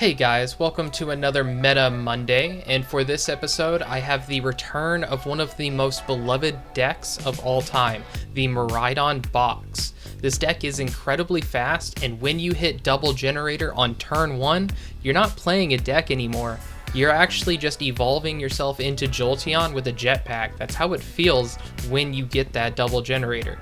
Hey guys, welcome to another Meta Monday, and for this episode I have the return of one of the most beloved decks of all time, the Miraidon box. This deck is incredibly fast, and when you hit double generator on turn 1, you're not playing a deck anymore. You're actually just evolving yourself into Jolteon with a jetpack. That's how it feels when you get that double generator.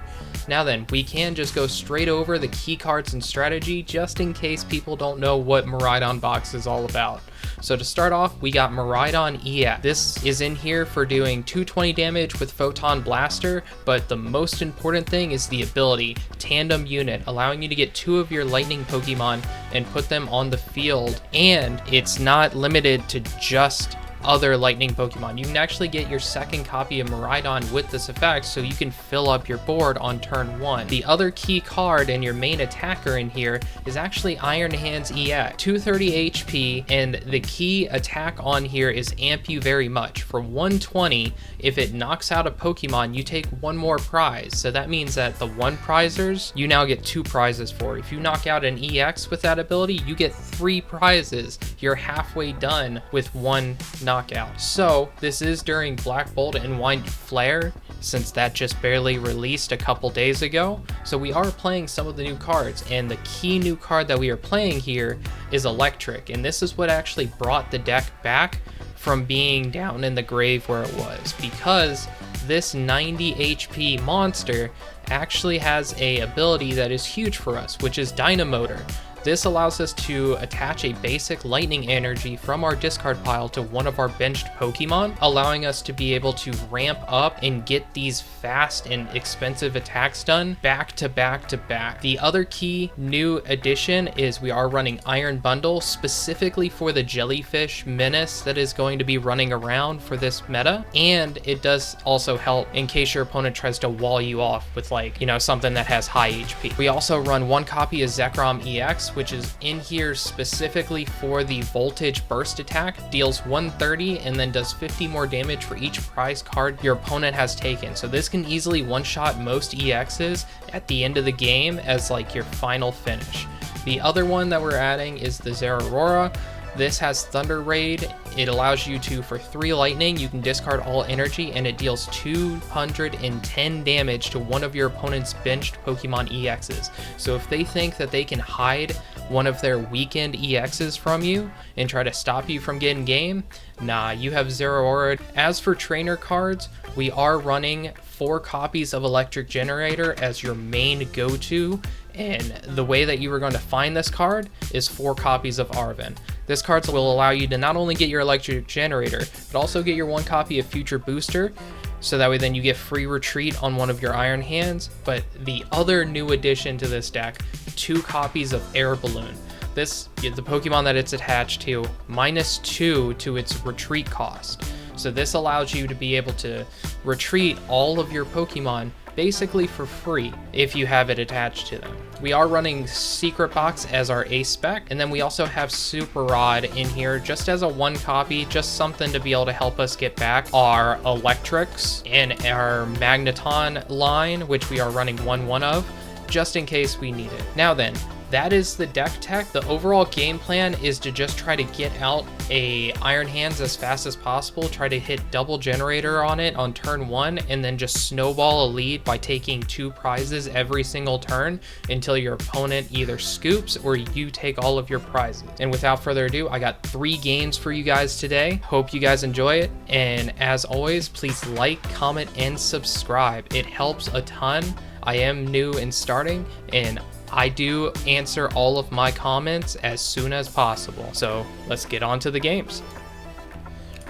Now then, we can just go straight over the key cards and strategy just in case people don't know what Miraidon box is all about. So to start off, we got Miraidon EX. This is in here for doing 220 damage with Photon Blaster, but the most important thing is the ability, Tandem Unit, allowing you to get 2 of your lightning Pokemon and put them on the field. And it's not limited to just other lightning Pokemon. You can actually get your second copy of Miraidon with this effect, so you can fill up your board on turn 1. The other key card and your main attacker in here is actually Iron Hands EX, 230 HP, and the key attack on here is Amp You Very Much. For 120, if it knocks out a Pokemon, you take 1 more prize. So that means that the 1 prizers, you now get 2 prizes for. If you knock out an EX with that ability, you get 3 prizes. You're halfway done with 1 knockout. So this is during Black Bolt and White Flare, since that just barely released a couple days ago. So we are playing some of the new cards, and the key new card that we are playing here is Eelektrik, and this is what actually brought the deck back from being down in the grave where it was, because this 90 HP monster actually has a ability that is huge for us, which is Dynamotor. This allows us to attach a basic lightning energy from our discard pile to one of our benched Pokemon, allowing us to be able to ramp up and get these fast and expensive attacks done back to back to back. The other key new addition is we are running Iron Bundle specifically for the jellyfish Menace that is going to be running around for this meta, and it does also help in case your opponent tries to wall you off with, like, you know, something that has high HP. We also run 1 copy of Zekrom EX, which is in here specifically for the voltage burst attack, deals 130 and then does 50 more damage for each prize card your opponent has taken. So this can easily one-shot most EXs at the end of the game as like your final finish. The other one that we're adding is the Zeraora. This has Thunder Raid. It allows you to, for 3 lightning, you can discard all energy, and it deals 210 damage to one of your opponent's benched Pokemon EXs. So if they think that they can hide one of their weakened EXs from you and try to stop you from getting game, nah, you have Zeraora. As for trainer cards, we are running 4 copies of Eelektrik Generator as your main go-to, and the way that you are going to find this card is 4 copies of Arven. This card will allow you to not only get your Eelektrik Generator, but also get your 1 copy of Future Booster, so that way then you get free retreat on one of your Iron Hands. But the other new addition to this deck, 2 copies of Air Balloon. This, the Pokemon that it's attached to, -2 to its retreat cost. So this allows you to be able to retreat all of your Pokemon basically for free if you have it attached to them. We are running Secret Box as our ace spec, and then we also have Super Rod in here just as a 1 copy, just something to be able to help us get back our Electrics and our Magneton line, which we are running 1/1 of, just in case we need it. Now then, that is the deck tech. The overall game plan is to just try to get out a Iron Hands as fast as possible, try to hit double generator on it on turn 1, and then just snowball a lead by taking 2 prizes every single turn until your opponent either scoops or you take all of your prizes. And without further ado, I got 3 games for you guys today. Hope you guys enjoy it, and as always, please like, comment, and subscribe. It helps a ton. I am new and starting, and I do answer all of my comments as soon as possible. So let's get on to the games.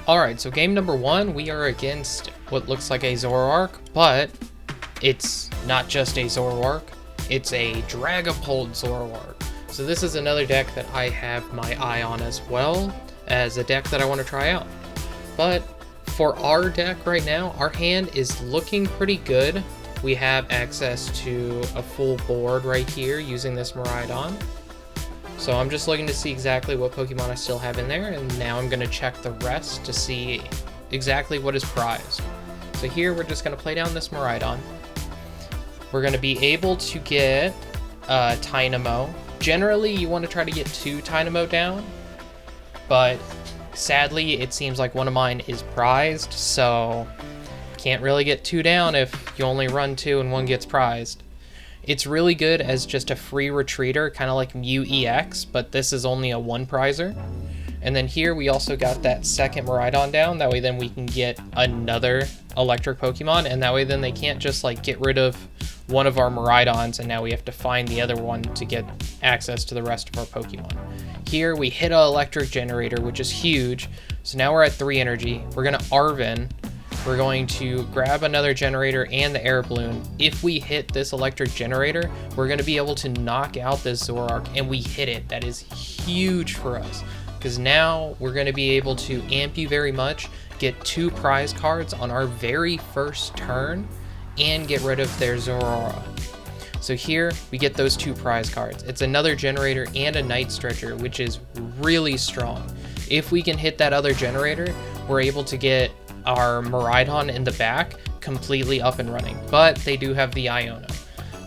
Alright, so game number 1, we are against what looks like a Zoroark, but it's not just a Zoroark, it's a Dragapult Zoroark. So this is another deck that I have my eye on as well as a deck that I want to try out. But for our deck right now, our hand is looking pretty good. We have access to a full board right here using this Miraidon. So I'm just looking to see exactly what Pokemon I still have in there, and now I'm going to check the rest to see exactly what is prized. So here we're just going to play down this Miraidon. We're going to be able to get Tynamo. Generally, you want to try to get 2 Tynamo down, but sadly it seems like one of mine is prized, so can't really get 2 down if you only run 2 and one gets prized. It's really good as just a free retreater, kind of like Mew EX, but this is only a 1 prizer. And then here we also got that second Miraidon down, that way then we can get another electric Pokemon, and that way then they can't just like get rid of one of our Miraidons and now we have to find the other one to get access to the rest of our Pokemon. Here we hit an electric generator, which is huge, so now we're at 3 energy. We're gonna Arven. We're going to grab another generator and the air balloon. If we hit this electric generator, we're going to be able to knock out this Zoroark, and we hit it. That is huge for us, because now we're going to be able to amp you very much, get 2 prize cards on our very first turn, and get rid of their Zoroark. So here we get those 2 prize cards. It's another generator and a Night Stretcher, which is really strong. If we can hit that other generator, we're able to get our Miraidon in the back completely up and running, but they do have the Iono.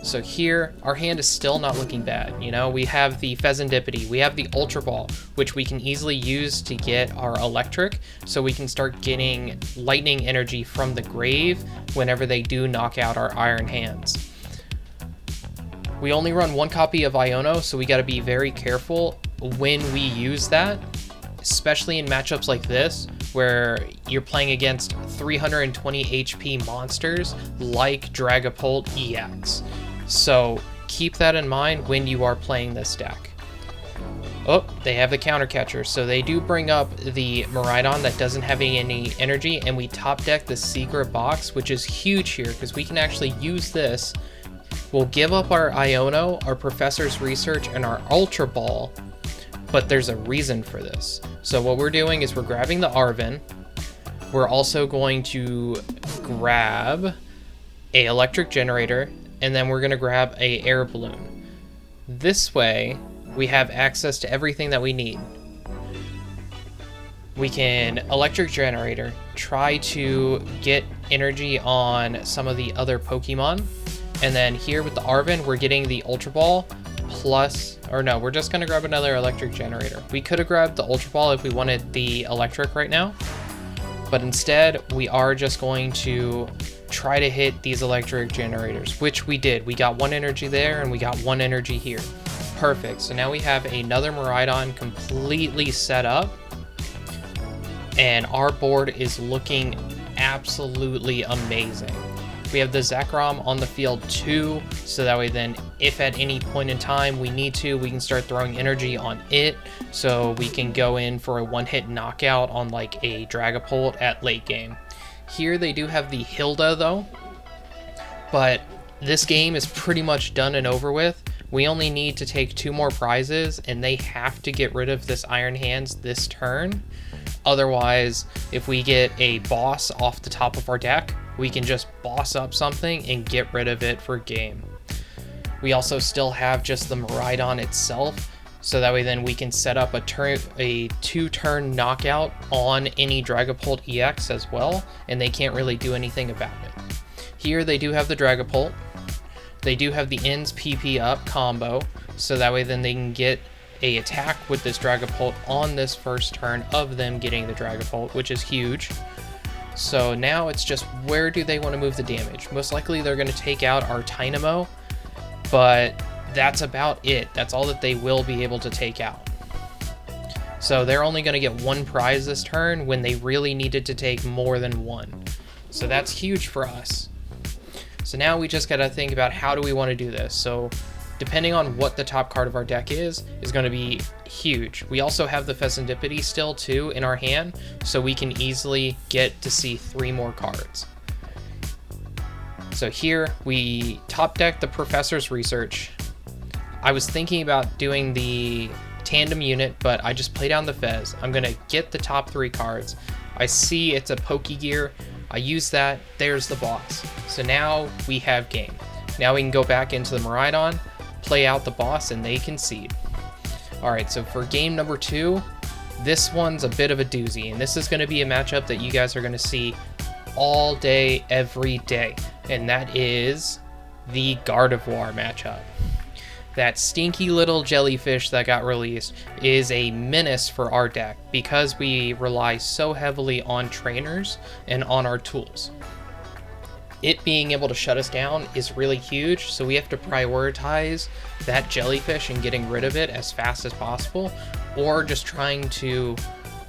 So here our hand is still not looking bad. You know, we have the Fezandipiti, we have the Ultra Ball, which we can easily use to get our electric, so we can start getting lightning energy from the grave whenever they do knock out our iron hands. We only run 1 copy of Iono, so we got to be very careful when we use that, especially in matchups like this, where you're playing against 320 HP monsters like Dragapult EX. So keep that in mind when you are playing this deck. Oh, they have the counter catcher, so they do bring up the Miraidon that doesn't have any energy, and we top deck the secret box, which is huge here because we can actually use this. We'll give up our Iono, our Professor's Research, and our Ultra Ball, but there's a reason for this. So what we're doing is we're grabbing the Arven. We're also going to grab a electric generator, and then we're going to grab a air balloon. This way we have access to everything that we need. We can electric generator, try to get energy on some of the other Pokemon, and then here with the Arven we're getting the Ultra Ball plus, or no, we're just going to grab another electric generator. We could have grabbed the Ultra Ball if we wanted the electric right now, but instead we are just going to try to hit these electric generators, which we did. We got 1 energy there and we got 1 energy here. Perfect. So now we have another Miraidon completely set up, and our board is looking absolutely amazing. We have the Zekrom on the field too, so that way then if at any point in time we need to, we can start throwing energy on it, so we can go in for a 1-hit knockout on like a Dragapult at late game. Here they do have the Hilda though, but this game is pretty much done and over with. We only need to take 2 more prizes, and they have to get rid of this Iron Hands this turn. Otherwise, if we get a boss off the top of our deck, we can just boss up something and get rid of it for game. We also still have just the Miraidon itself, so that way then we can set up a 2-turn knockout on any Dragapult EX as well, and they can't really do anything about it. Here they do have the Dragapult. They do have the ends PP up combo, so that way then they can get a attack with this Dragapult on this first turn of them getting the Dragapult, which is huge. So now it's just where do they want to move the damage. Most likely they're going to take out our Tynamo, but that's about it. That's all that they will be able to take out. So they're only going to get 1 prize this turn when they really needed to take more than 1. So that's huge for us. So now we just got to think about how do we want to do this. So depending on what the top card of our deck is going to be huge. We also have the Fezandipiti still too in our hand, so we can easily get to see 3 more cards. So here we top deck the Professor's Research. I was thinking about doing the tandem unit, but I just play down the Fez. I'm gonna get the top 3 cards. I see it's a Pokegear. I use that. There's the boss. So now we have game. Now we can go back into the Miraidon, play out the boss, and they concede. Alright, so for game number 2, this one's a bit of a doozy, and this is going to be a matchup that you guys are going to see all day, every day, and that is the Gardevoir matchup. that stinky little jellyfish that got released is a menace for our deck because we rely so heavily on trainers and on our tools. It being able to shut us down is really huge, so we have to prioritize that jellyfish and getting rid of it as fast as possible, or just trying to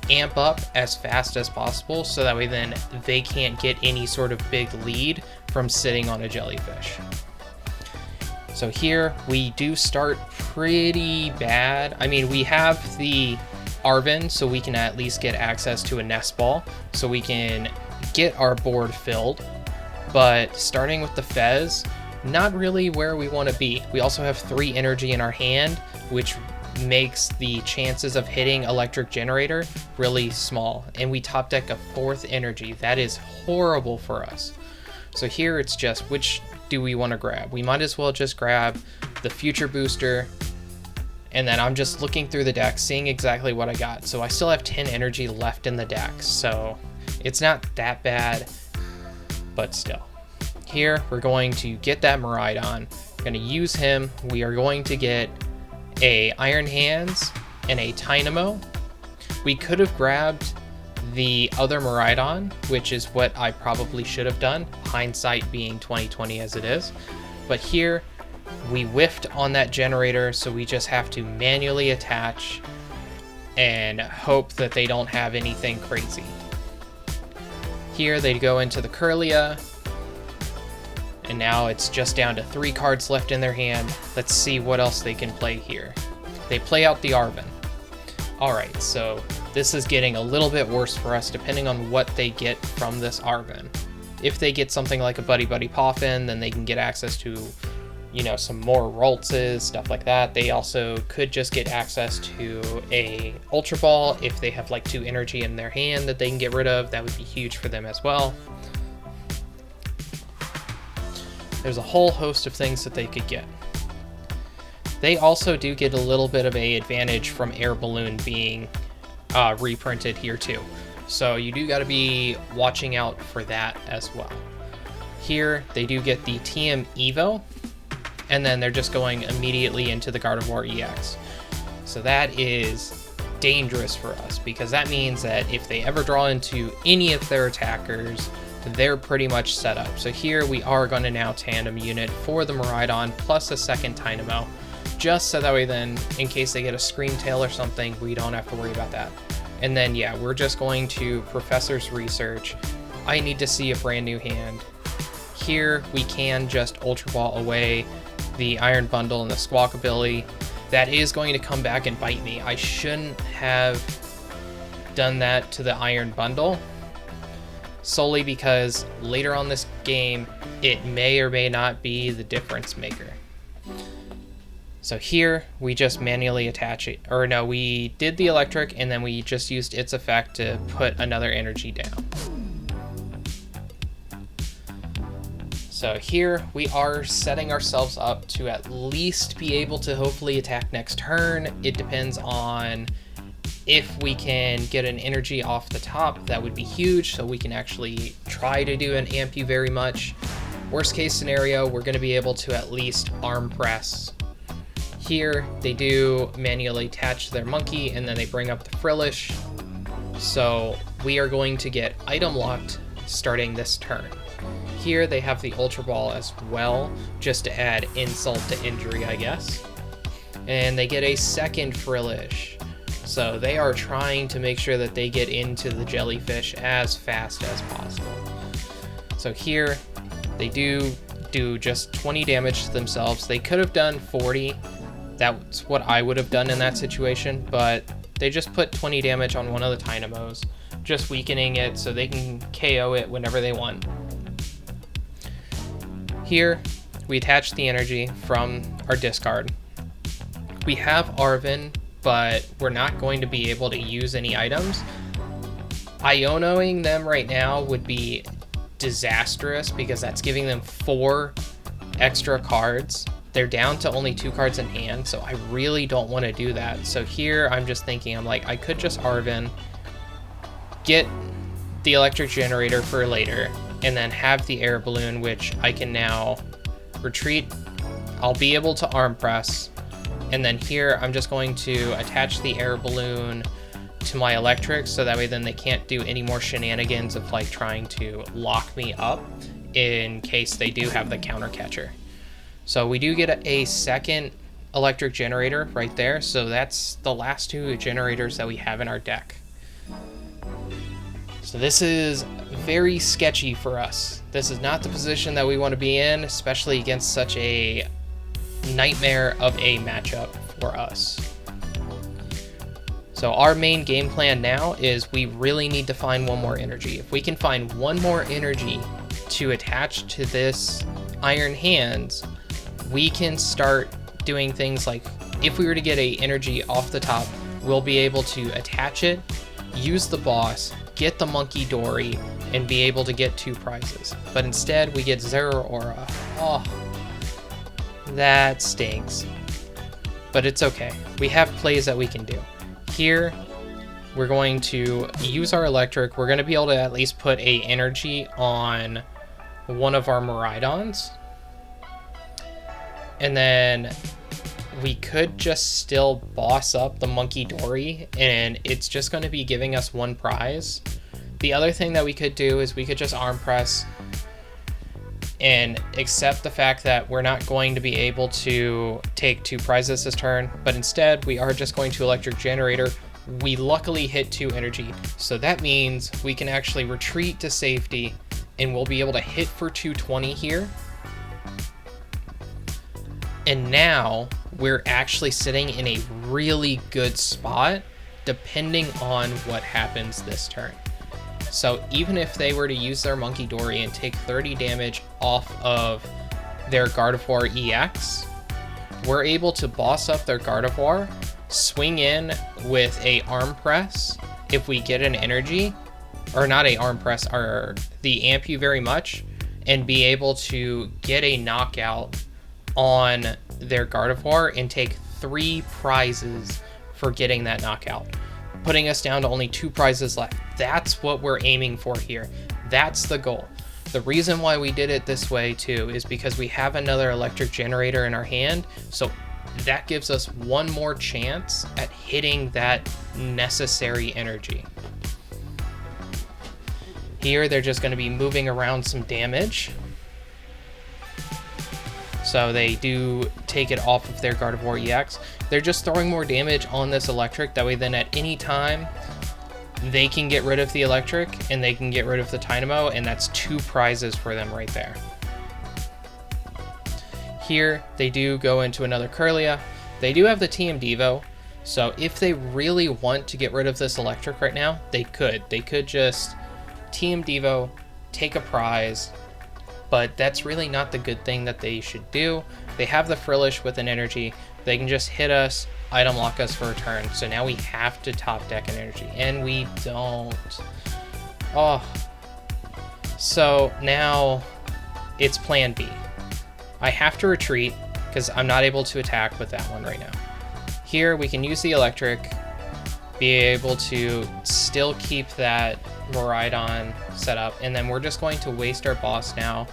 amp up as fast as possible so that way then they can't get any sort of big lead from sitting on a jellyfish. So here we do start pretty bad. I mean, we have the Arven, so we can at least get access to a nest ball, so we can get our board filled. But starting with the Fez, not really where we want to be. We also have 3 energy in our hand, which makes the chances of hitting Eelektrik Generator really small. And we top deck a 4th energy. That is horrible for us. So here it's just, which do we want to grab? We might as well just grab the Future Booster. And then I'm just looking through the deck, seeing exactly what I got. So I still have 10 energy left in the deck. So it's not that bad, but still. Here we're going to get that Miraidon. We're going to use him. We are going to get a Iron Hands and a Tynamo. We could have grabbed the other Miraidon, which is what I probably should have done, hindsight being 2020 as it is. But here we whiffed on that generator, so we just have to manually attach and hope that they don't have anything crazy. Here they go into the Kirlia, and now it's just down to 3 cards left in their hand. Let's see what else they can play here. They play out the Arven. Alright, so this is getting a little bit worse for us depending on what they get from this Arven. If they get something like a Buddy Buddy Poffin, then they can get access to, you know, some more Roltzes, stuff like that. They also could just get access to a Ultra Ball if they have like 2 energy in their hand that they can get rid of. That would be huge for them as well. There's a whole host of things that they could get. They also do get a little bit of an advantage from Air Balloon being reprinted here too. So you do got to be watching out for that as well. Here they do get the TM Evo, and then they're just going immediately into the Gardevoir EX. So that is dangerous for us because that means that if they ever draw into any of their attackers, they're pretty much set up. So here we are going to now tandem unit for the Miraidon plus a second Tynamo, just so that way then, in case they get a Scream Tail or something, we don't have to worry about that. And then yeah, we're just going to Professor's Research. I need to see a brand new hand. Here we can just Ultra Ball away the Iron Bundle and the Squawkabilly. That is going to come back and bite me. I shouldn't have done that to the Iron Bundle, solely because later on this game, it may or may not be the difference maker. So here, we just manually attach it, or no, we did the Eelektrik, and then we just used its effect to put another energy down. So here, we are setting ourselves up to at least be able to hopefully attack next turn. It depends on if we can get an energy off the top, that would be huge, so we can actually try to do an amp you very much. Worst case scenario, we're going to be able to at least arm press. Here, they do manually attach their monkey, and then they bring up the Frillish. So we are going to get item locked starting this turn. Here, they have the Ultra Ball as well, just to add insult to injury, I guess. And they get a second Frillish. So they are trying to make sure that they get into the jellyfish as fast as possible. So here, they do just 20 damage to themselves. They could have done 40. That's what I would have done in that situation, but they just put 20 damage on one of the Tynamos, just weakening it so they can KO it whenever they want. Here, we attach the energy from our discard. We have Arven, but we're not going to be able to use any items. Ionoing them right now would be disastrous because that's giving them 4 extra cards. They're down to only 2 cards in hand, so I really don't want to do that. So here I'm just thinking, I'm like, I could just Arven, get the Eelektrik Generator for later, and then have the Air Balloon, which I can now retreat. I'll be able to arm press, And then here, I'm just going to attach the air balloon to my electric, so that way then they can't do any more shenanigans of like trying to lock me up in case they do have the counter catcher. So we do get a second electric generator right there. So that's the last two generators that we have in our deck. So this is very sketchy for us. This is not the position that we want to be in, especially against such a nightmare of a matchup for us. So our main game plan now is we really need to find one more energy. If we can find one more energy to attach to this Iron Hands, we can start doing things like, if we were to get a energy off the top, we'll be able to attach it, use the boss, get the Monkey Dory, and be able to get 2 prizes. But instead, we get Zero Aura. Oh, that stinks. But it's okay. We have plays that we can do. Here, we're going to use our electric. We're going to be able to at least put a energy on one of our Miraidons. And then we could just still boss up the Monkey Dory, and it's just going to be giving us 1 prize. The other thing that we could do is we could just arm press and accept the fact that we're not going to be able to take 2 prizes this turn, but instead we are just going to electric generator. We luckily hit 2 energy, so that means we can actually retreat to safety, and we'll be able to hit for 220 here. And now we're actually sitting in a really good spot depending on what happens this turn. So even if they were to use their Monkey Dory and take 30 damage off of their Gardevoir EX, we're able to boss up their Gardevoir, swing in with a arm press if we get an energy, or not a arm press, or the amp you very much, and be able to get a knockout on their Gardevoir and take 3 prizes for getting that knockout, putting us down to only 2 prizes left. That's what we're aiming for here. That's the goal. The reason why we did it this way too is because we have another electric generator in our hand, so that gives us 1 more chance at hitting that necessary energy. Here they're just going to be moving around some damage. So they do take it off of their Gardevoir EX. They're just throwing more damage on this electric. That way then at any time, they can get rid of the electric and they can get rid of the Tynamo, and that's 2 prizes for them right there. Here, they do go into another Kirlia. They do have the TM Devo, so if they really want to get rid of this electric right now, they could. They could just TM Devo, take a prize, but that's really not the good thing that they should do. They have the Frillish with an energy. They can just hit us, item lock us for a turn. So now we have to top deck an energy, and we don't. Oh. So now it's plan B. I have to retreat because I'm not able to attack with that one right now. Here we can use the electric, be able to still keep that Miraidon set up, and then we're just going to waste our boss now.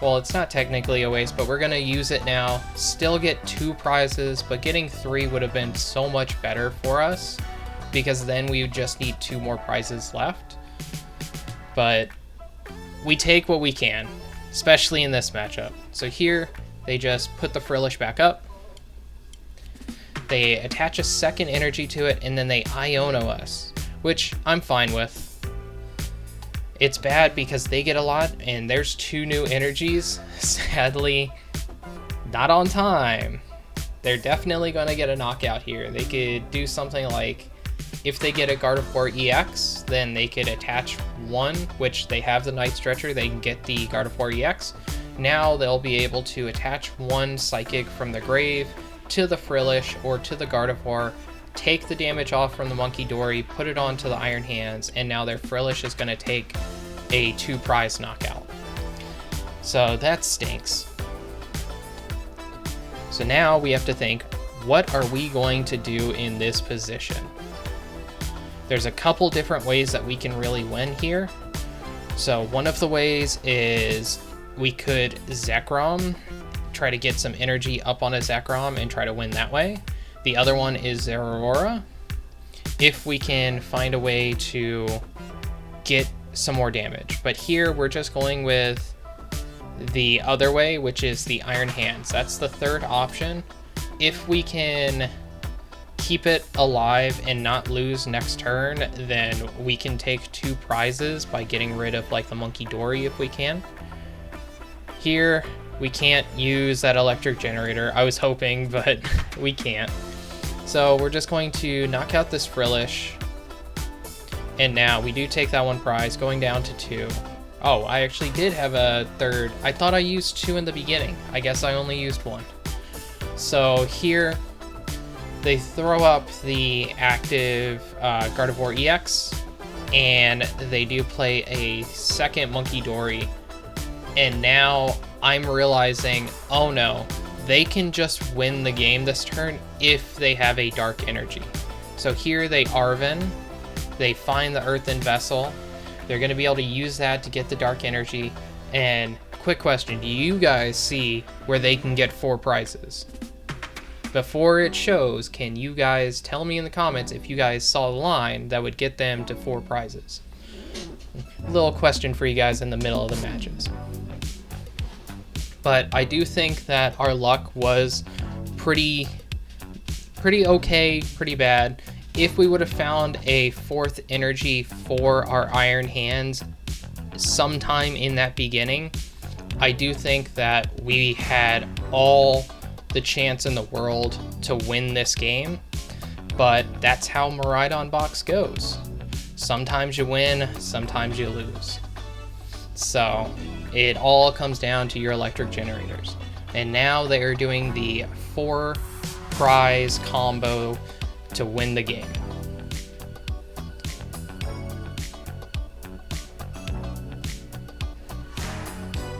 Well, it's not technically a waste, but we're going to use it now, still get 2 prizes, but getting 3 would have been so much better for us, because then we would just need 2 more prizes left. But we take what we can, especially in this matchup. So here, they just put the Frillish back up, they attach a second energy to it, and then they Iono us, which I'm fine with. It's bad because they get a lot, and there's 2 new energies. Sadly, not on time. They're definitely going to get a knockout here. They could do something like, if they get a Gardevoir EX, then they could attach 1, which they have the Night Stretcher. They can get the Gardevoir EX. Now they'll be able to attach 1 Psychic from the grave to the Frillish or to the Gardevoir, take the damage off from the Monkey Dory, put it onto the Iron Hands, and now their Frillish is going to take a 2 prize knockout. So that stinks. So now we have to think, what are we going to do in this position? There's a couple different ways that we can really win here. So one of the ways is we could Zekrom, try to get some energy up on a Zekrom and try to win that way. The other one is Aurora. If we can find a way to get some more damage. But here we're just going with the other way, which is the Iron Hands. That's the third option. If we can keep it alive and not lose next turn, then we can take 2 prizes by getting rid of like the Monkey Dory if we can. Here we can't use that electric generator. I was hoping, but we can't. So we're just going to knock out this Frillish. And now we do take that 1 prize, going down to 2. Oh, I actually did have a third. I thought I used 2 in the beginning. I guess I only used 1. So here they throw up the active Gardevoir EX, and they do play a second Monkey Dory. And now I'm realizing, oh no, they can just win the game this turn if they have a Dark Energy. So here they Arven, they find the Earthen Vessel, they're going to be able to use that to get the Dark Energy. And quick question, do you guys see where they can get 4 prizes? Before it shows, can you guys tell me in the comments if you guys saw the line that would get them to 4 prizes? Little question for you guys in the middle of the matches. But I do think that our luck was pretty okay, pretty bad. If we would have found a 4th energy for our Iron Hands sometime in that beginning, I do think that we had all the chance in the world to win this game. But that's how Miraidon box goes. Sometimes you win, sometimes you lose. So it all comes down to your electric generators. And now they are doing the 4 prize combo to win the game.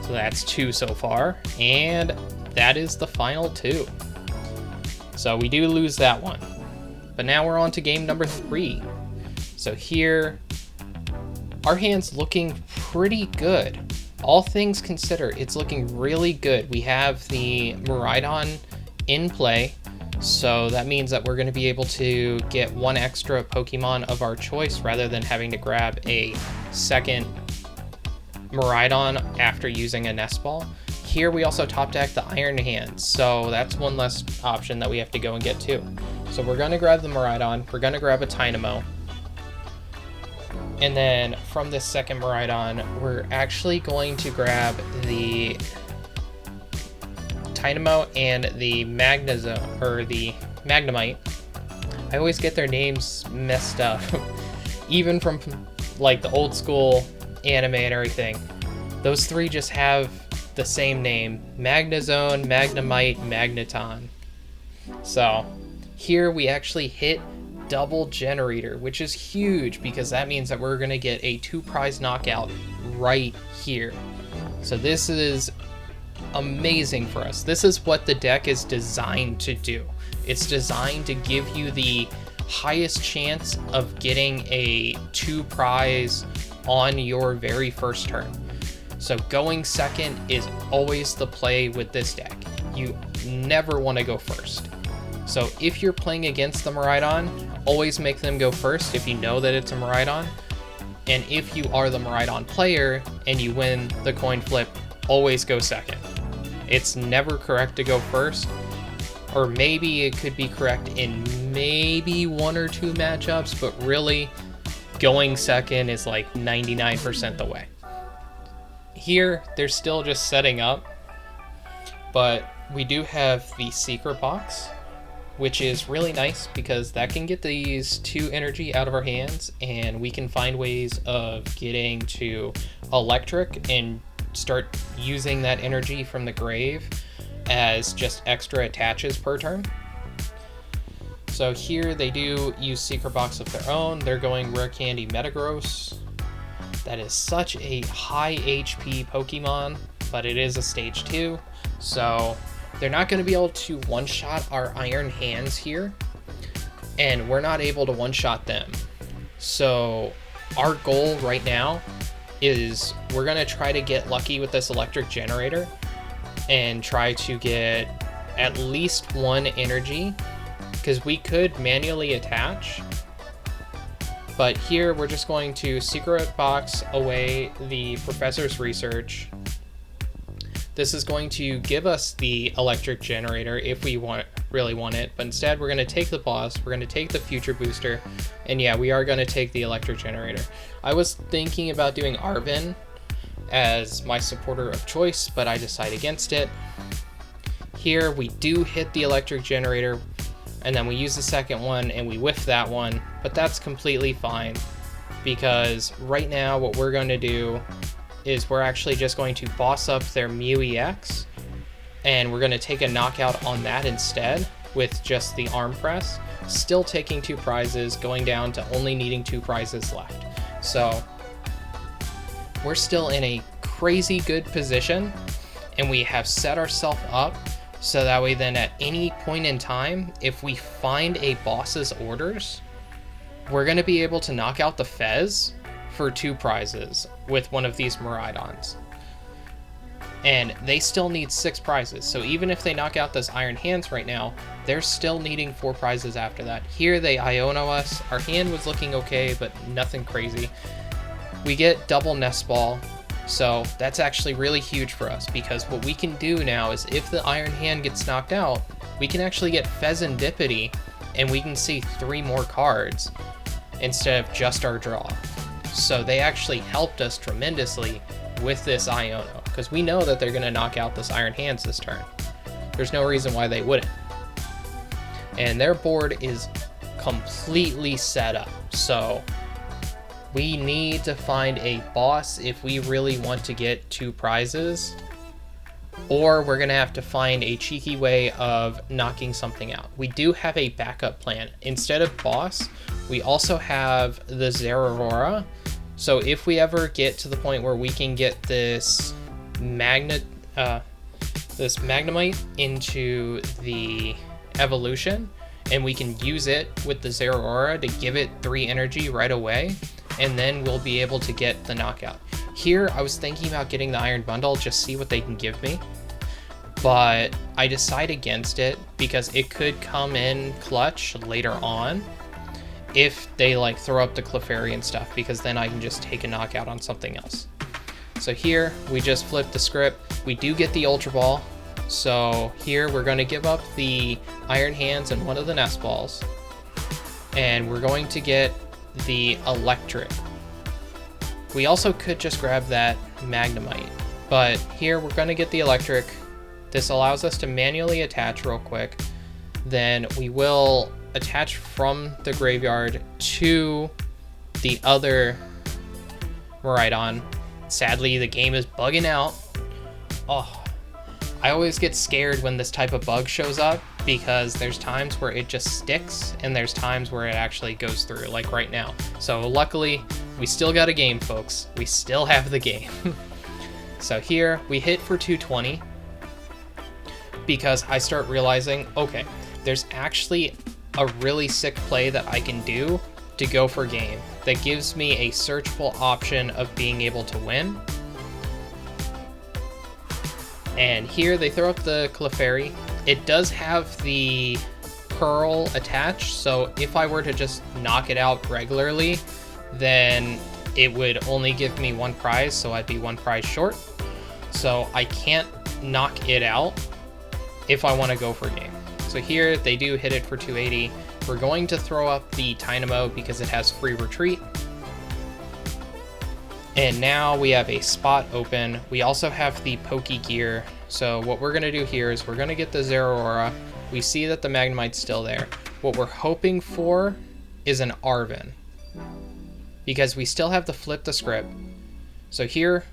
So that's 2 so far, and that is the final 2. So we do lose that one. But now we're on to game number 3. So here, our hand's looking pretty good. All things considered, it's looking really good. We have the Miraidon in play, so that means that we're going to be able to get 1 extra Pokemon of our choice rather than having to grab a second Miraidon after using a Nest Ball. Here we also top deck the Iron Hands, so that's 1 less option that we have to go and get too. So we're going to grab the Miraidon, we're going to grab a Tynamo, and then from this second Miraidon, we're actually going to grab the Tynamo and the Magneton, or the Magnemite. I always get their names messed up, even from like the old school anime and everything. Those 3 just have the same name: Magnezone, Magnemite, Magneton. So here we actually hit double generator, which is huge because that means that we're going to get a 2 prize knockout right here. So this is amazing for us. This is what the deck is designed to do. It's designed to give you the highest chance of getting a 2 prize on your very first turn. So going second is always the play with this deck. You never want to go first. So if you're playing against the Miraidon, always make them go first if you know that it's a Miraidon. And if you are the Miraidon player and you win the coin flip, always go second. It's never correct to go first, or maybe it could be correct in maybe 1 or 2 matchups, but really going second is like 99% the way. Here, they're still just setting up, but we do have the secret box, which is really nice because that can get these 2 energy out of our hands, and we can find ways of getting to electric and start using that energy from the grave as just extra attaches per turn. So here they do use secret box of their own. They're going Rare Candy Metagross. That is such a high HP Pokemon, but it is a stage 2, so they're not going to be able to one-shot our Iron Hands here, and we're not able to one-shot them. So our goal right now is we're going to try to get lucky with this electric generator and try to get at least 1 energy because we could manually attach, but here we're just going to secret box away the professor's research. This is going to give us the electric generator if we really want it, but instead we're going to take the boss, we're going to take the future booster, and yeah, we are going to take the electric generator. I was thinking about doing Arven as my supporter of choice, but I decide against it. Here we do hit the electric generator, and then we use the second one and we whiff that one, but that's completely fine, because right now what we're going to do is we're actually just going to boss up their Mew EX, and we're going to take a knockout on that instead with just the arm press, still taking 2 prizes, going down to only needing 2 prizes left. So we're still in a crazy good position, and we have set ourselves up so that way then at any point in time, if we find a boss's orders, we're going to be able to knock out the Fez for 2 prizes with one of these Miraidons. And they still need 6 prizes, so even if they knock out this Iron Hands right now, they're still needing 4 prizes after that. Here they Iono us. Our hand was looking okay, but nothing crazy. We get double Nest Ball, so that's actually really huge for us, because what we can do now is if the Iron Hand gets knocked out, we can actually get Fezandipiti, and we can see 3 more cards instead of just our draw. So they actually helped us tremendously with this Iono, because we know that they're going to knock out this Iron Hands this turn. There's no reason why they wouldn't. And their board is completely set up, so we need to find a boss if we really want to get 2 prizes, or we're going to have to find a cheeky way of knocking something out. We do have a backup plan. Instead of boss, we also have the Zeraora. So if we ever get to the point where we can get this Magnemite into the evolution, and we can use it with the Zeraora to give it 3 energy right away, and then we'll be able to get the knockout. Here, I was thinking about getting the Iron Bundle, just see what they can give me, but I decide against it because it could come in clutch later on if they like throw up the Clefairy and stuff, because then I can just take a knockout on something else. So here, we just flip the script. We do get the Ultra Ball, so here we're going to give up the Iron Hands and one of the Nest Balls, and we're going to get the Electric. We also could just grab that Magnemite, but here we're going to get the Electric. This allows us to manually attach real quick. Then we will attach from the graveyard to the other Miraidon. Sadly, the game is bugging out. Oh, I always get scared when this type of bug shows up, because there's times where it just sticks and there's times where it actually goes through, like right now. So luckily, we still got a game, folks. We still have the game. So here, we hit for 220, because I start realizing, okay, there's actually a really sick play that I can do to go for game that gives me a searchable option of being able to win. And here they throw up the Clefairy. It does have the Pearl attached, so if I were to just knock it out regularly, then it would only give me 1 prize, so I'd be 1 prize short. So I can't knock it out if I want to go for game. So here they do hit it for 280. We're going to throw up the Tynamo because it has free retreat. And now we have a spot open. We also have the Poke Gear. So what we're going to do here is we're going to get the Zeraora. We see that the Magnemite's still there. What we're hoping for is an Arven, because we still have to flip the script. So here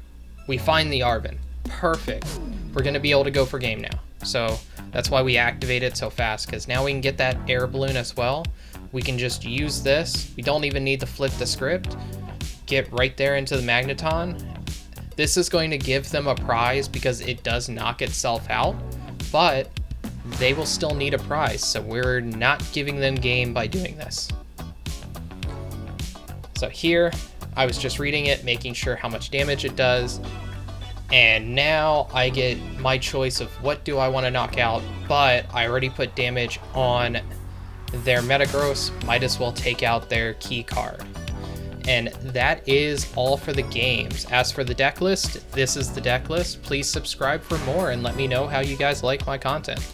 we find the Arven. Perfect. We're going to be able to go for game now. So that's why we activate it so fast, because now we can get that air balloon as well. We can just use this. We don't even need to flip the script. Get right there into the Magneton. This is going to give them a prize because it does knock itself out, but they will still need a prize, so we're not giving them game by doing this. So here, I was just reading it, making sure how much damage it does, and now I get my choice of what do I want to knock out, but I already put damage on their Metagross might as well take out their key card. And that is all for the games. As for the deck list, this is the deck list. Please subscribe for more and let me know how you guys like my content.